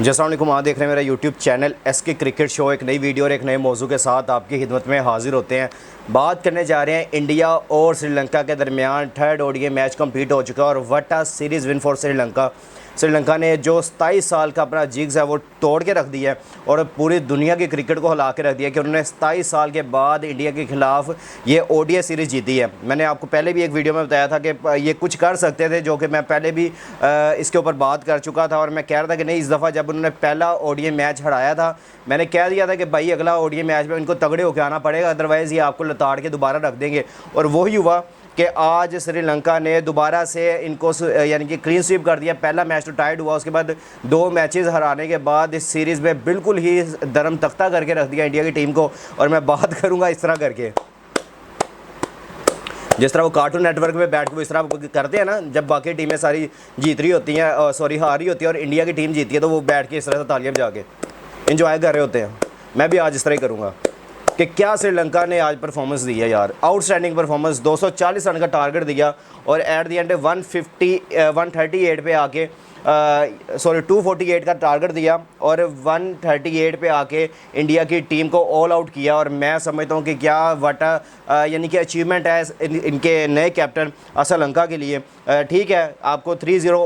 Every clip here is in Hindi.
जैसा आप देख रहे हैं मेरा YouTube channel SK cricket show. एक नई वीडियो और एक नए मौजू के साथ आपकी खिदमत में हाजिर होते हैं। बात करने जा रहे हैं इंडिया और श्रीलंका के दरमियान थर्ड ODI मैच कंप्लीट हो चुका है और what a series win for Sri Lanka. Sri Lanka ने जो 27 साल का अपना जिग्स है वो तोड़ के रख दिया है और पूरी दुनिया की क्रिकेट को हिला के रख दिया कि उन्होंने 27 साल के बाद इंडिया के खिलाफ ये ODI सीरीज़ जीती है। मैंने आपको पहले भी एक वीडियो में बताया था कि ये कुछ कर सकते थे, जो कि मैं पहले भी इसके ऊपर बात कर चुका था और मैं कह रहा था कि नहीं, इस दफ़ा जब उन्होंने पहला ODI मैच हराया था मैंने कह दिया था कि भाई अगला ODI मैच में इनको तगड़े होकर आना पड़ेगा, अदरवाइज़ ये आपको लताड़ के दोबारा रख देंगे। और वही हुआ कि आज श्रीलंका ने दोबारा से इनको यानी कि क्लीन स्वीप कर दिया। पहला मैच तो टाइड हुआ, उसके बाद 2 मैचेस हराने के बाद इस सीरीज़ में बिल्कुल ही दरम तख्ता करके रख दिया इंडिया की टीम को। और मैं बात करूंगा इस तरह करके, जिस तरह वो कार्टून नेटवर्क में बैठ के इस तरह करते हैं ना, जब बाकी टीमें सारी जीत रही होती हैं, हार रही होती है और इंडिया की टीम जीती है, तो वो बैठ के इस तरह से तालियां बजा के इंजॉय कर रहे होते हैं। मैं भी आज इस तरह ही करूँगा कि क्या श्रीलंका ने आज परफॉर्मेंस दी है यार, आउटस्टैंडिंग परफॉर्मेंस। 240 रन का टारगेट दिया और एट द एंड 138 पे आके 248 का टारगेट दिया और 138 पे आके इंडिया की टीम को ऑल आउट किया। और मैं समझता हूँ कि क्या वाटा यानी कि अचीवमेंट है इनके नए कैप्टन श्रीलंका के लिए। ठीक है, आपको 3-0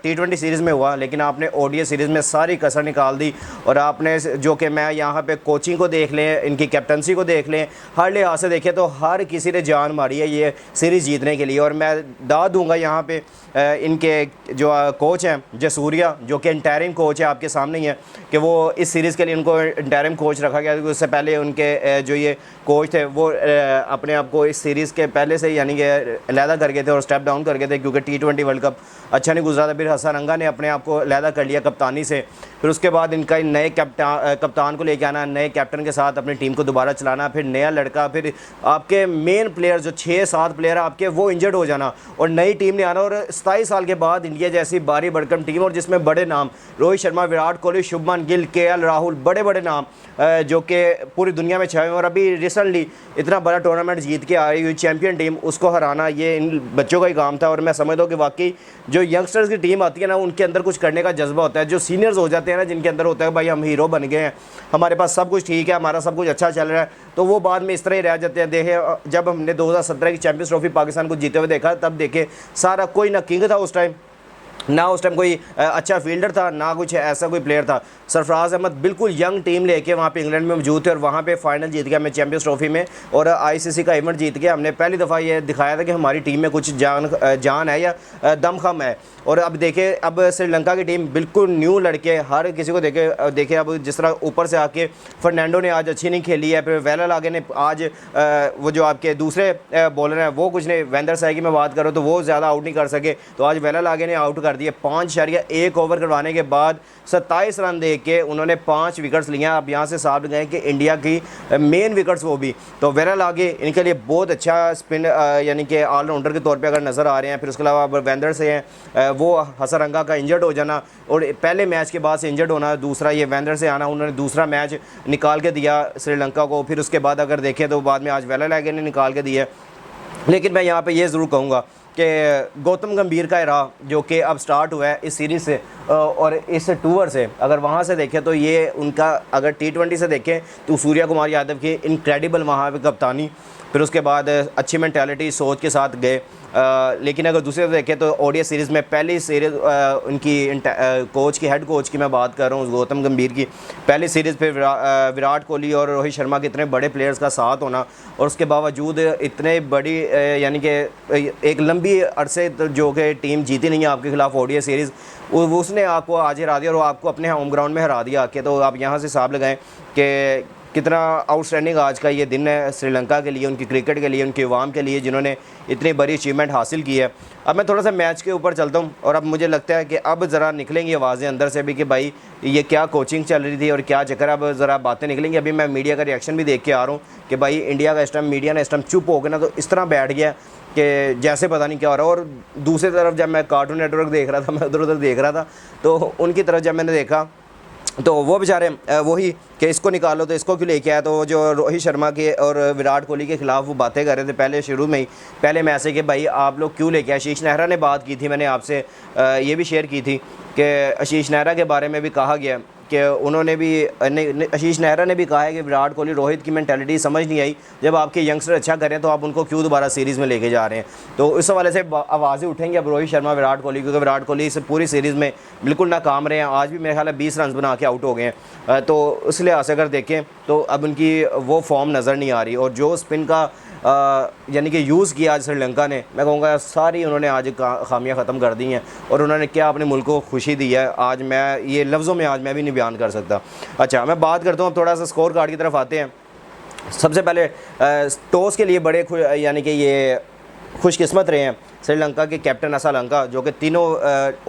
T20 सीरीज़ में हुआ, लेकिन आपने ODI सीरीज़ में सारी कसर निकाल दी। और आपने जो कि मैं यहाँ पे कोचिंग को देख लें, इनकी कैप्टनसी को देख लें, हर लिहाज से देखें तो हर किसी ने जान मारी है ये सीरीज़ जीतने के लिए। और मैं दाद दूंगा यहाँ पे इनके जो कोच हैं जसूरिया, जो कि इंटरिम कोच है, आपके सामने ही है कि वो इस सीरीज़ के लिए उनको इंटरिम कोच रखा गया। उससे पहले उनके जो ये कोच थे वो अपने आप को इस सीरीज़ के पहले से यानी कि अलहदा कर गए थे और स्टेप डाउन कर गए थे, क्योंकि T20 वर्ल्ड कप अच्छा नहीं गुजरा था। फिर हसरंगा ने अपने आप को अलहदा कर लिया कप्तानी से। फिर उसके बाद इनका नए कप्तान को लेके आना, नए कैप्टन के साथ अपनी टीम को दोबारा चलाना, फिर नया लड़का, फिर आपके मेन प्लेयर जो 6-7 प्लेयर आपके वो इंजर्ड हो जाना और नई टीम ने आना। और 27 साल के बाद इंडिया जैसी भारी भरकम टीम और जिसमें बड़े नाम रोहित शर्मा, विराट कोहली, शुभमन गिल, KL राहुल, बड़े बड़े नाम जो कि पूरी दुनिया में छाए हुए। और अभी रिसेंटली इतना बड़ा टूर्नामेंट जीत के आई हुई चैंपियन टीम, उसको हराना ये इन बच्चों का ही काम था। और मैं समझता हूँ कि वाकई जो यंगस्टर्स की टीम आती है ना, उनके अंदर कुछ करने का जज्बा होता है। जो सीनियर्स हो जाते हैं ना, जिनके अंदर होता है भाई हम हीरो बन गए हैं, हमारे पास सब कुछ ठीक है, हमारा सब कुछ अच्छा चल रहा है, तो वो बाद में इस तरह ही रह जाते हैं। देखे जब हमने 2017 की चैंपियंस ट्रॉफी पाकिस्तान को जीते हुए देखा, तब देखे सारा कोई ना किंग था उस टाइम, ना उस टाइम कोई अच्छा फील्डर था, ना कुछ ऐसा कोई प्लेयर था। सरफराज अहमद बिल्कुल यंग टीम लेके वहाँ पे इंग्लैंड में मौजूद थे और वहाँ पे फाइनल जीत गया मैं चैंपियंस ट्रॉफी में और ICC का इवेंट जीत गया। हमने पहली दफ़ा ये दिखाया था कि हमारी टीम में कुछ जान है या दमखम है। और अब देखे, अब श्रीलंका की टीम बिल्कुल न्यू लड़के, हर किसी को देखे अब जिस तरह ऊपर से आके फर्नांडो ने आज अच्छी नहीं खेली है, फिर वेलल आगे ने आज वो जो आपके दूसरे बॉलर हैं वो कुछ नहीं, वेंदर साई की मैं बात करूँ तो वो ज़्यादा आउट नहीं कर सके, तो आज वेलल आगे ने आउट कर दिए। 5.1 ओवर करवाने के बाद 27 रन दे के उन्होंने 5 विकेट्स लिए। आप यहाँ से साफ गए कि इंडिया की मेन विकेट्स वो भी, तो वेलल आगे इनके लिए बहुत अच्छा स्पिन यानी कि ऑलराउंडर के तौर पे अगर नज़र आ रहे हैं। फिर उसके अलावा वेंदर से हैं वो हसरंगा का इंजर्ड हो जाना और पहले मैच के बाद से इंजर्ड होना, दूसरा ये वेंदर से आना, उन्होंने दूसरा मैच निकाल के दिया श्रीलंका को। फिर उसके बाद अगर देखें तो बाद में आज वेलल आगे ने निकाल के दिया। लेकिन मैं यहाँ पर ये ज़रूर कहूँगा कि गौतम गंभीर का इरा जो कि अब स्टार्ट हुआ है इस सीरीज़ से और इस टूर से, अगर वहाँ से देखें तो ये उनका, अगर T20 से देखें तो सूर्या कुमार यादव की इनक्रेडिबल वहाँ पे कप्तानी, फिर उसके बाद अच्छी मेंटालिटी सोच के साथ गए। लेकिन अगर दूसरे से देखें तो ODI सीरीज़ में पहली सीरीज़ उनकी कोच की, हेड कोच की मैं बात कर रहा हूँ गौतम गंभीर की, पहली सीरीज़ पे विराट कोहली और रोहित शर्मा के इतने बड़े प्लेयर्स का साथ होना और उसके बावजूद इतने बड़ी यानी कि एक लंबी अरसे जो कि टीम जीती नहीं है आपके खिलाफ ODI सीरीज़, उसने आपको आज हरा दिया और आपको अपने होम ग्राउंड में हरा दिया आके। तो आप यहाँ से हिसाब लगाएं कि कितना आउटस्टैंडिंग आज का ये दिन है श्रीलंका के लिए, उनकी क्रिकेट के लिए, उनके अवाम के लिए, जिन्होंने इतनी बड़ी अचीवमेंट हासिल की है। अब मैं थोड़ा सा मैच के ऊपर चलता हूँ और अब मुझे लगता है कि अब ज़रा निकलेंगी आवाज़ें अंदर से भी कि भाई ये क्या कोचिंग चल रही थी और क्या चक्कर, अब ज़रा बातें निकलेंगी। अभी मैं मीडिया का रिएक्शन भी देख के आ रहा हूँ कि भाई इंडिया का इस टाइम मीडिया ने इस टाइम चुप हो गया ना, तो इस तरह बैठ गया कि जैसे पता नहीं क्या हो रहा है। और दूसरी तरफ जब मैं कार्टून नेटवर्क देख रहा था, मैं उधर देख रहा था, तो उनकी तरफ जब मैंने देखा तो वो बेचारे वही कि इसको निकालो तो इसको क्यों लेके आया, तो जो रोहित शर्मा के और विराट कोहली के ख़िलाफ़ वो बातें कर रहे थे पहले शुरू में ही, पहले मैच से कि भाई आप लोग क्यों लेके आए। आशीष नेहरा ने बात की थी, मैंने आपसे ये भी शेयर की थी कि आशीष नेहरा के बारे में भी कहा गया कि उन्होंने भी आशीष नेहरा ने भी कहा है कि विराट कोहली रोहित की मेंटालिटी समझ नहीं आई, जब आपके यंगस्टर अच्छा करें तो आप उनको क्यों दोबारा सीरीज़ में लेके जा रहे हैं। तो इस हवाले से आवाज़ें उठेंगी अब रोहित शर्मा विराट कोहली, क्योंकि विराट कोहली इस पूरी सीरीज़ में बिल्कुल नाकाम रहे हैं। आज भी मेरे ख्याल है 20 रन बना के आउट हो गए हैं। तो इस लिहाज से अगर देखें तो अब उनकी वो फॉर्म नज़र नहीं आ रही, और जो स्पिन का यानी कि यूज़ किया आज श्रीलंका ने, मैं कहूँगा सारी उन्होंने आज खामियां ख़त्म कर दी हैं, और उन्होंने क्या अपने मुल्क को खुशी दी है आज, मैं ये लफ्ज़ों में आज मैं भी नहीं बयान कर सकता। अच्छा, मैं बात करता हूँ, अब थोड़ा सा स्कोर कार्ड की तरफ आते हैं। सबसे पहले टॉस के लिए बड़े यानी कि ये खुशकिस्मत रहे हैं श्रीलंका के कैप्टन असलंका, जो कि तीनों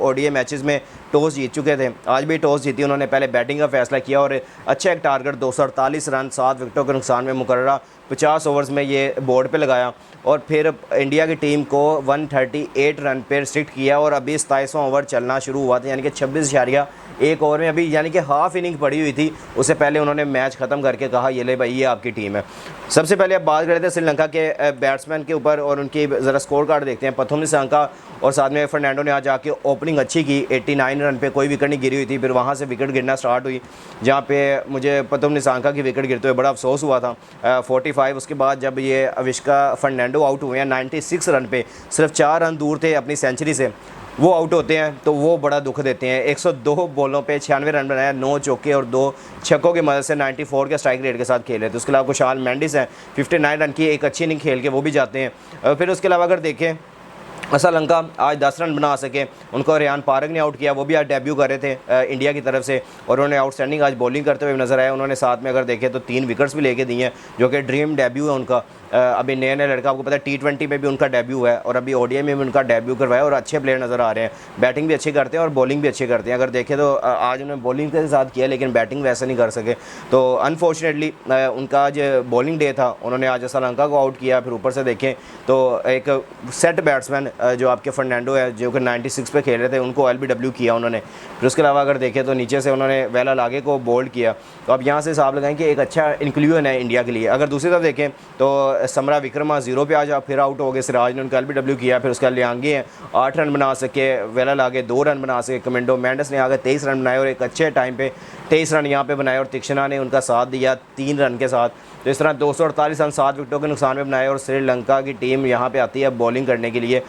ओडीआई मैचेस में टॉस जीत चुके थे। आज भी टॉस जीती उन्होंने, पहले बैटिंग का फैसला किया और अच्छा एक टारगेट 248 रन 7 विकेटों के नुकसान में मुकर्ररा 50 ओवर्स में ये बोर्ड पे लगाया, और फिर इंडिया की टीम को 138 रन पे रिस्ट्रिक्ट किया, और अभी 27वां ओवर चलना शुरू हुआ था, यानी कि 26.1 ओवर में अभी यानी कि हाफ इनिंग पड़ी हुई थी। उससे पहले उन्होंने मैच ख़त्म करके कहा ये ले भाई ये आपकी टीम है। सबसे पहले अब बात कर रहे थे श्रीलंका के बैट्समैन के ऊपर, और उनकी ज़रा स्कोर कार्ड देखते हैं। प्रथम निशंका और साथ में फर्नांडो ने आज आके ओपनिंग अच्छी की, 89 रन पे कोई विकेट नहीं गिरी हुई थी। फिर वहाँ से विकेट गिरना स्टार्ट हुई, जहाँ पे मुझे प्रथम निशंका की विकेट गिरते हुए बड़ा अफसोस हुआ था 45। उसके बाद जब ये अविष्का फर्नांडो आउट हुए हैं 96 रन पे, सिर्फ 4 रन दूर थे अपनी सेंचुरी से, वो आउट होते हैं तो वो बड़ा दुख देते हैं। 102 बॉलों पे 96 रन बनाया, 9 चौके और 2 छक्कों की मदद से 94 के स्ट्राइक रेट के साथ खेले थे। उसके अलावा कुशाल मेंडिस हैं 59 रन की एक अच्छी इनिंग खेल के वो भी जाते हैं। फिर उसके अलावा अगर देखें असलंका आज 10 रन बना सके, उनको रेयान पारग ने आउट किया, वो भी आज डेब्यू कर रहे थे इंडिया की तरफ से, और उन्होंने आउटस्टैंडिंग आज बॉलिंग करते हुए नजर आया। उन्होंने साथ में अगर देखें तो 3 विकेट्स भी लेके दिए हैं, जो कि ड्रीम डेब्यू है उनका। अभी नया लड़का, आपको पता है T20 में भी उनका डेब्यू है, और अभी ODI में भी उनका डेब्यू करवाया, और अच्छे प्लेयर नज़र आ रहे हैं, बैटिंग भी अच्छी करते हैं और बॉलिंग भी अच्छी करते हैं। अगर देखें तो आज उन्होंने बॉलिंग के साथ किया, लेकिन बैटिंग वैसे नहीं कर सके। तो अनफॉर्चुनेटली उनका आज बॉलिंग डे था, उन्होंने आज श्रीलंका को आउट किया। फिर ऊपर से देखें तो एक सेट बैट्समैन जो आपके फर्नांडो है, जो कि 96 पे खेल रहे थे, उनको LBW किया उन्होंने। फिर उसके अलावा अगर देखें तो नीचे से उन्होंने वेला लागे को बोल्ड किया। तो अब यहाँ से हिसाब लगाएं कि एक अच्छा इंक्लूजन है इंडिया के लिए। अगर दूसरी तरफ देखें तो समरा विक्रमा 0 पे आज फिर आउट हो गए, सिराज ने उनका LBW किया। फिर उसके बाद लियांगे हैं 8 रन बना सके, वेला लागे 2 रन बना सके, कमेंडो मेंडिस ने आगे 23 रन बनाए और एक अच्छे टाइम पे 23 रन यहाँ पे बनाए, और तीक्ष्णा ने उनका साथ दिया 3 रन के साथ। तो इस तरह 248 रन 7 विकेटों के नुकसान में बनाए, और श्रीलंका की टीम यहाँ पे आती है बॉलिंग करने के लिए।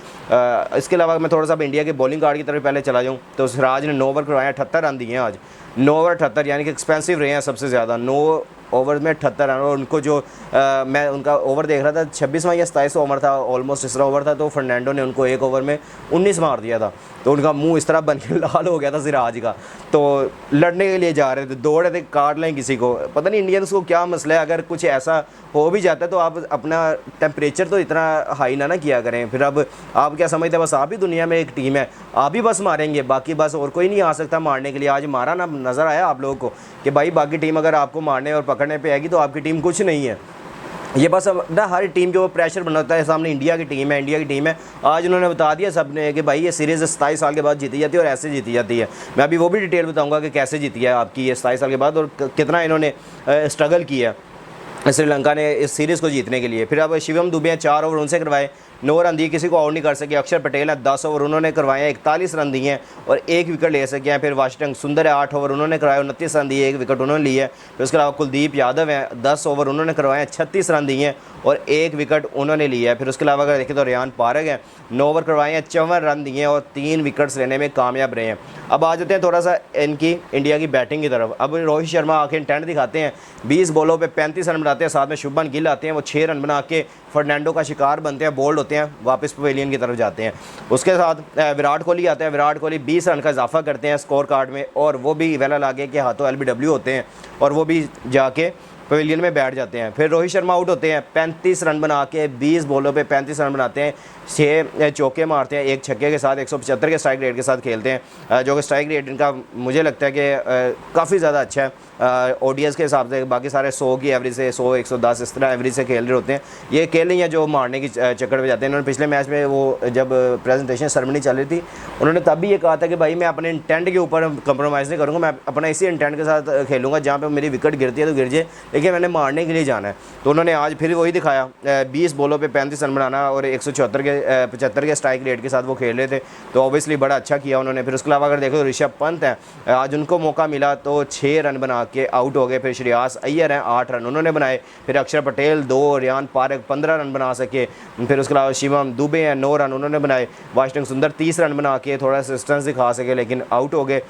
इसके अलावा मैं थोड़ा सा इंडिया के बॉलिंग कार्ड की तरफ पहले चला जाऊँ तो सिराज ने 9 ओवर करवाए, 78 रन दिए हैं आज, 9 ओवर 78, यानी कि एक्सपेंसिव रहे हैं सबसे ज़्यादा, 9 ओवर में 78 रन। और उनको जो मैं उनका ओवर देख रहा था 26वां या 27वां ओवर था, ऑलमोस्ट तीसरा ओवर था, तो फर्नांडो ने उनको एक ओवर में 19 मार दिया था। तो उनका मुंह इस तरह बन के लाल हो गया था सिराज का, तो लड़ने के लिए जा रहे थे, दौड़ रहे थे, काट लें किसी को। पता नहीं इंडियंस को क्या मसला है, अगर कुछ ऐसा हो भी जाता है तो आप अपना टेम्परेचर तो इतना हाई ना किया करें। फिर अब आप क्या समझते हैं बस आप ही दुनिया में एक टीम है, आप ही बस मारेंगे, बाकी बस और कोई नहीं आ सकता मारने के लिए। आज मारा ना नज़र आया आप लोगों को कि भाई बाकी टीम अगर आपको मारने और पकड़ने पे आएगी तो आपकी टीम कुछ नहीं है। ये बस अब ना हर टीम के ऊपर प्रेशर बनाता है, सामने इंडिया की टीम है, इंडिया की टीम है। आज उन्होंने बता दिया सबने कि भाई ये सीरीज़ 27 साल के बाद जीती जाती है और ऐसे जीती जाती है। मैं अभी वो भी डिटेल बताऊंगा कि कैसे जीती है आपकी ये 27 साल के बाद, और कितना इन्होंने स्ट्रगल किया श्रीलंका ने इस सीरीज़ को जीतने के लिए। फिर अब शिवम दुबे 4 ओवर उनसे करवाए, 9 रन दिए, किसी को आउट नहीं कर सके। अक्षर पटेल है 10 ओवर उन्होंने करवाए, 41 रन दिए हैं और 1 विकेट ले सके हैं। फिर वाशिंगटन सुंदर है 8 ओवर उन्होंने करवाए, 29 रन दिए, 1 विकेट उन्होंने लिए। फिर उसके अलावा कुलदीप यादव हैं 10 ओवर उन्होंने करवाए, 36 रन दिए हैं और 1 विकेट उन्होंने लिया है। फिर उसके अलावा अगर देखें तो रेयान पारग हैं 9 ओवर करवाए हैं, 54 रन दिए हैं और 3 विकेट्स लेने में कामयाब रहे हैं। अब आ जाते हैं थोड़ा सा इनकी इंडिया की बैटिंग की तरफ। अब रोहित शर्मा आके इंटेंट दिखाते हैं, 20 बॉलों पे 35 रन बनाते हैं, साथ में शुभमन गिल आते हैं, वो 6 रन बना के फर्नांडो का शिकार बनते हैं, बोल्ड होते हैं, वापस पवेलियन की तरफ जाते हैं। उसके साथ विराट कोहली आते हैं, विराट कोहली 20 रन का इजाफा करते हैं स्कोर कार्ड में, और वो भी वेला लागे के हाथों LBW होते हैं और वो भी जाके पवेलियन में बैठ जाते हैं। फिर रोहित शर्मा आउट होते हैं, 35 रन बना के 20 बॉलों पे 35 रन बनाते हैं, 6 चौके मारते हैं, एक छक्के के साथ 175 के स्ट्राइक रेट के साथ खेलते हैं, जो कि स्ट्राइक रेट इनका मुझे लगता है कि काफ़ी ज़्यादा अच्छा है ओडीएस के हिसाब से। बाकी सारे 100 की एवरेज से 100 110 इस तरह एवरेज से खेल रहे होते हैं। ये खेल नहीं है जो मारने की चक्कर में जाते हैं। इन्होंने पिछले मैच में वो जब प्रेजेंटेशन सेरेमनी चल रही थी उन्होंने तब भी ये कहा था कि भाई मैं अपने इंटेंट के ऊपर कंप्रोमाइज़ नहीं करूँगा, मैं अपना इसी इंटेंट के साथ खेलूँगा, जहाँ पे मेरी विकेट गिरती है तो गिर जाए, लेकिन मैंने मारने के लिए जाना है। तो उन्होंने आज फिर वही दिखाया, 20 बॉलों पे 35 रन बनाना और 174 के 75 के स्ट्राइक रेट के साथ वो खेल रहे थे, तो ऑब्वियसली बड़ा अच्छा किया उन्होंने। फिर उसके अलावा अगर देखो तो ऋषभ पंत है, आज उनको मौका मिला तो 6 रन बना के आउट हो गए। फिर श्रेयास अय्यर हैं, 8 रन उन्होंने बनाए। फिर अक्षर पटेल 2, रियान पारेख 15 रन बना सके। फिर उसके अलावा शिवम दुबे हैं, 9 रन उन्होंने बनाए। वाशिंगटन सुंदर 30 रन बना के थोड़ा असिस्टेंस दिखा सके लेकिन आउट हो गए।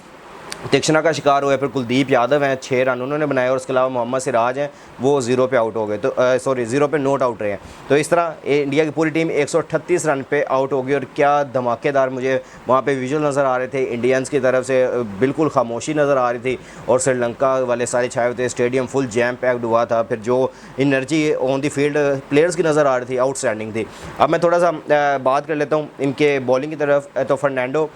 तीक्ष्णा का शिकार हुआ। फिर कुलदीप यादव हैं, 6 रन उन्होंने बनाए। और उसके अलावा मोहम्मद सिराज हैं, वो 0 पे आउट हो गए, तो सॉरी 0 पे नॉट आउट रहे हैं। तो इस तरह इंडिया की पूरी टीम 138 रन पे आउट हो गई। और क्या धमाकेदार मुझे वहाँ पे विजुअल नज़र आ रहे थे, इंडियंस की तरफ से बिल्कुल खामोशी नज़र आ रही थी और श्रीलंका वाले सारे छाए हुए थे। स्टेडियम फुल जैम पैक्ड हुआ था। फिर जो energy on the field players की नज़र आ रही थी, आउटस्टैंडिंग थी। अब मैं थोड़ा सा बात कर लेता हूँ इनके बॉलिंग की तरफ। तो फर्नांडो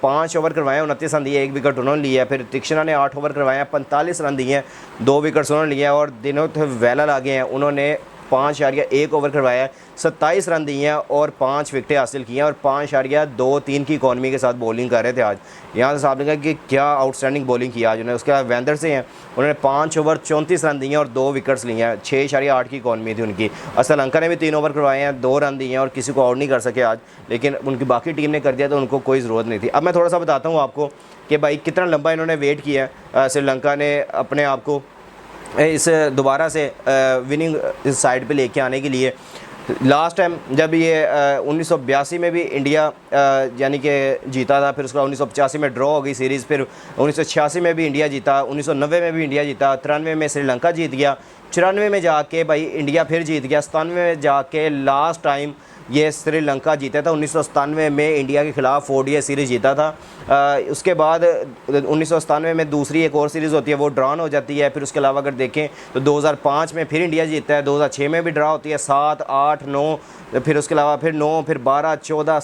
5 ओवर करवाए, 29 रन दिए, 1 विकेट उन्होंने लिया। फिर तीक्ष्णा ने 8 ओवर करवाए, 45 रन दिए हैं, 2 विकेट्स उन्होंने लिए। और दिनोत वेला आगे हैं, उन्होंने 5.1 ओवर करवाया, 27 रन दिए हैं और 5 विकेटें हासिल की हैं और 5.23 की इकॉनमी के साथ बॉलिंग कर रहे थे आज। यहाँ से साहब ने कहा कि क्या आउटस्टैंडिंग बॉलिंग की आज उन्होंने। उसके बाद वेंदर से हैं, उन्होंने 5 ओवर 34 रन दिए हैं और 2 विकेट्स लिए हैं, 6.8 की इकॉनमी थी उनकी। और श्रीलंका ने भी 3 ओवर करवाए हैं, 2 रन दिए हैं और किसी को आउट नहीं कर सके आज, लेकिन उनकी बाकी टीम ने कर दिया तो उनको कोई ज़रूरत नहीं थी। अब मैं थोड़ा सा बताता हूँ आपको कि भाई कितना लंबा इन्होंने वेट किया है श्रीलंका ने अपने आप को इस दोबारा से विनिंग इस साइड पे लेके आने के लिए। लास्ट टाइम जब ये 1982 में भी इंडिया यानी कि जीता था, फिर उसके बाद 1985 में ड्रॉ हो गई सीरीज़, फिर 1986 में भी इंडिया जीता, 1990 में भी इंडिया जीता, 93 में श्रीलंका जीत गया, 94 में जाके भाई इंडिया फिर जीत गया, 97 में जाके लास्ट टाइम ये श्रीलंका जीता था। 1997 में इंडिया के ख़िलाफ़ ओडीआई सीरीज़ जीता था। उसके बाद 1997 में दूसरी एक और सीरीज़ होती है, वो ड्रॉन हो जाती है। फिर उसके अलावा अगर देखें तो 2005 में फिर इंडिया जीतता है, 2006 में भी ड्रा होती है, 7, 8, 9, फिर उसके अलावा फिर 9, फिर 12, 14,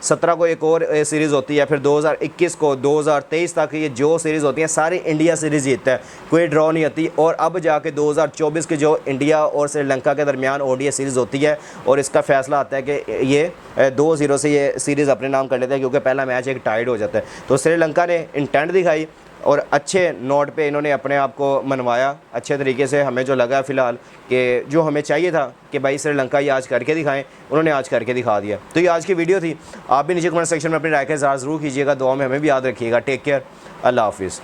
17 को एक और सीरीज़ होती है। फिर 2021 को 2023 तक ये जो सीरीज़ होती हैं सारी इंडिया सीरीज़ जीतता है, कोई ड्रॉ नहीं होती। और अब जाके 2024 के जो इंडिया और श्रीलंका के दरमियान ओडीआई सीरीज़ होती है और इसका फैसला आता है कि ये 2-0 से ये सीरीज़ अपने नाम कर लेते हैं, क्योंकि पहला मैच एक टाइड हो जाता है। तो श्रीलंका ने इंटेंट दिखाई और अच्छे नोट पे इन्होंने अपने आप को मनवाया अच्छे तरीके से। हमें जो लगा फ़िलहाल कि जो हमें चाहिए था कि भाई श्रीलंका ये आज करके दिखाएं, उन्होंने आज करके दिखा दिया। तो ये आज की वीडियो थी। आप भी नीचे कमेंट सेक्शन में अपनी राय का इज़हार ज़रूर कीजिएगा, दुआ में हमें भी याद रखिएगा। टेक केयर, अल्लाह हाफिज़।